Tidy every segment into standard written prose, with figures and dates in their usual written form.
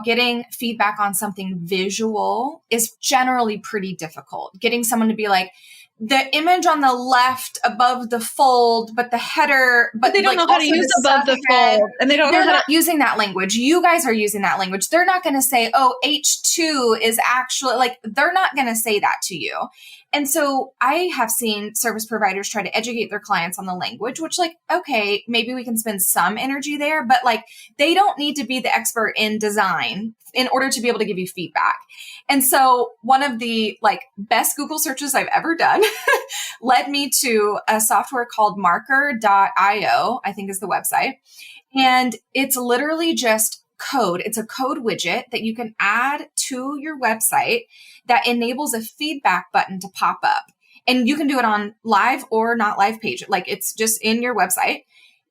Getting feedback on something visual is generally pretty difficult. Getting someone to be like, the image on the left above the fold, but the header, but they don't know how to use above the fold. And they're not using that language. You guys are using that language. They're not going to say, oh, H2 is actually they're not going to say that to you. And so I have seen service providers try to educate their clients on the language, which okay, maybe we can spend some energy there, but they don't need to be the expert in design in order to be able to give you feedback. And so one of the best Google searches I've ever done led me to a software called marker.io, I think is the website. And it's literally just code. It's a code widget that you can add to your website that enables a feedback button to pop up. And you can do it on live or not live page. It's just in your website.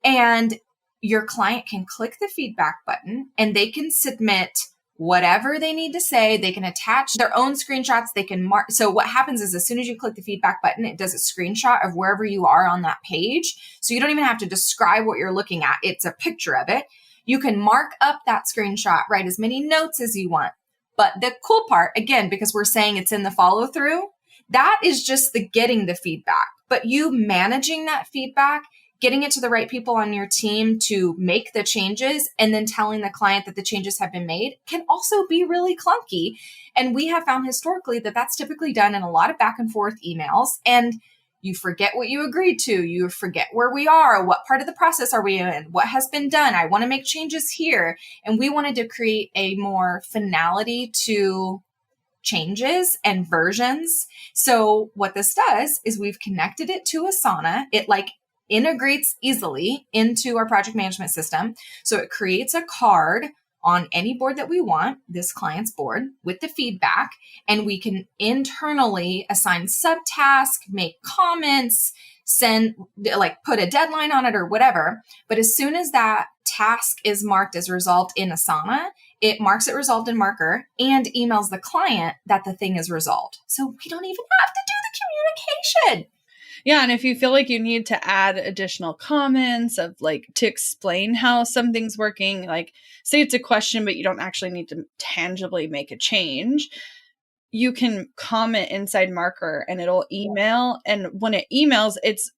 And your client can click the feedback button and they can submit whatever they need to say. They can attach their own screenshots. They can mark. So what happens is as soon as you click the feedback button, it does a screenshot of wherever you are on that page. So you don't even have to describe what you're looking at. It's a picture of it. You can mark up that screenshot, write as many notes as you want. But the cool part, again, because we're saying it's in the follow through, that is just the getting the feedback. But you managing that feedback, getting it to the right people on your team to make the changes, and then telling the client that the changes have been made can also be really clunky. And we have found historically that that's typically done in a lot of back and forth emails. And you forget what you agreed to. You forget where we are. What part of the process are we in? What has been done? I want to make changes here. And we wanted to create a more finality to changes and versions. So what this does is we've connected it to Asana. It integrates easily into our project management system. So it creates a card on any board that we want, this client's board, with the feedback, and we can internally assign subtasks, make comments, send, put a deadline on it or whatever. But as soon as that task is marked as resolved in Asana, it marks it resolved in Marker and emails the client that the thing is resolved. So we don't even have to do the communication. Yeah. And if you feel like you need to add additional comments of to explain how something's working, say it's a question, but you don't actually need to tangibly make a change, you can comment inside Marker and it'll email. And when it emails, it's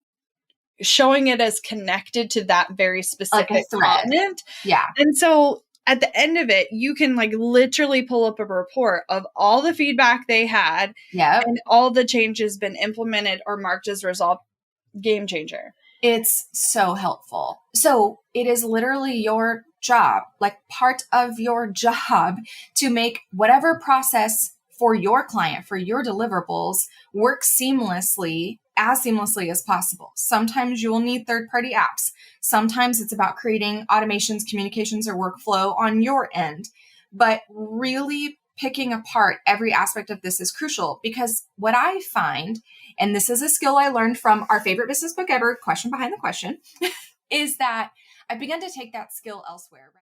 showing it as connected to that very specific comment. Yeah. And so at the end of it, you can literally pull up a report of all the feedback they had and all the changes been implemented or marked as resolved. Game changer. It's so helpful. So it is literally your job, part of your job, to make whatever process for your client, for your deliverables, work seamlessly as possible. Sometimes you will need third-party apps. Sometimes it's about creating automations, communications, or workflow on your end. But really picking apart every aspect of this is crucial, because what I find, and this is a skill I learned from our favorite business book ever, Question Behind the Question, is that I've begun to take that skill elsewhere.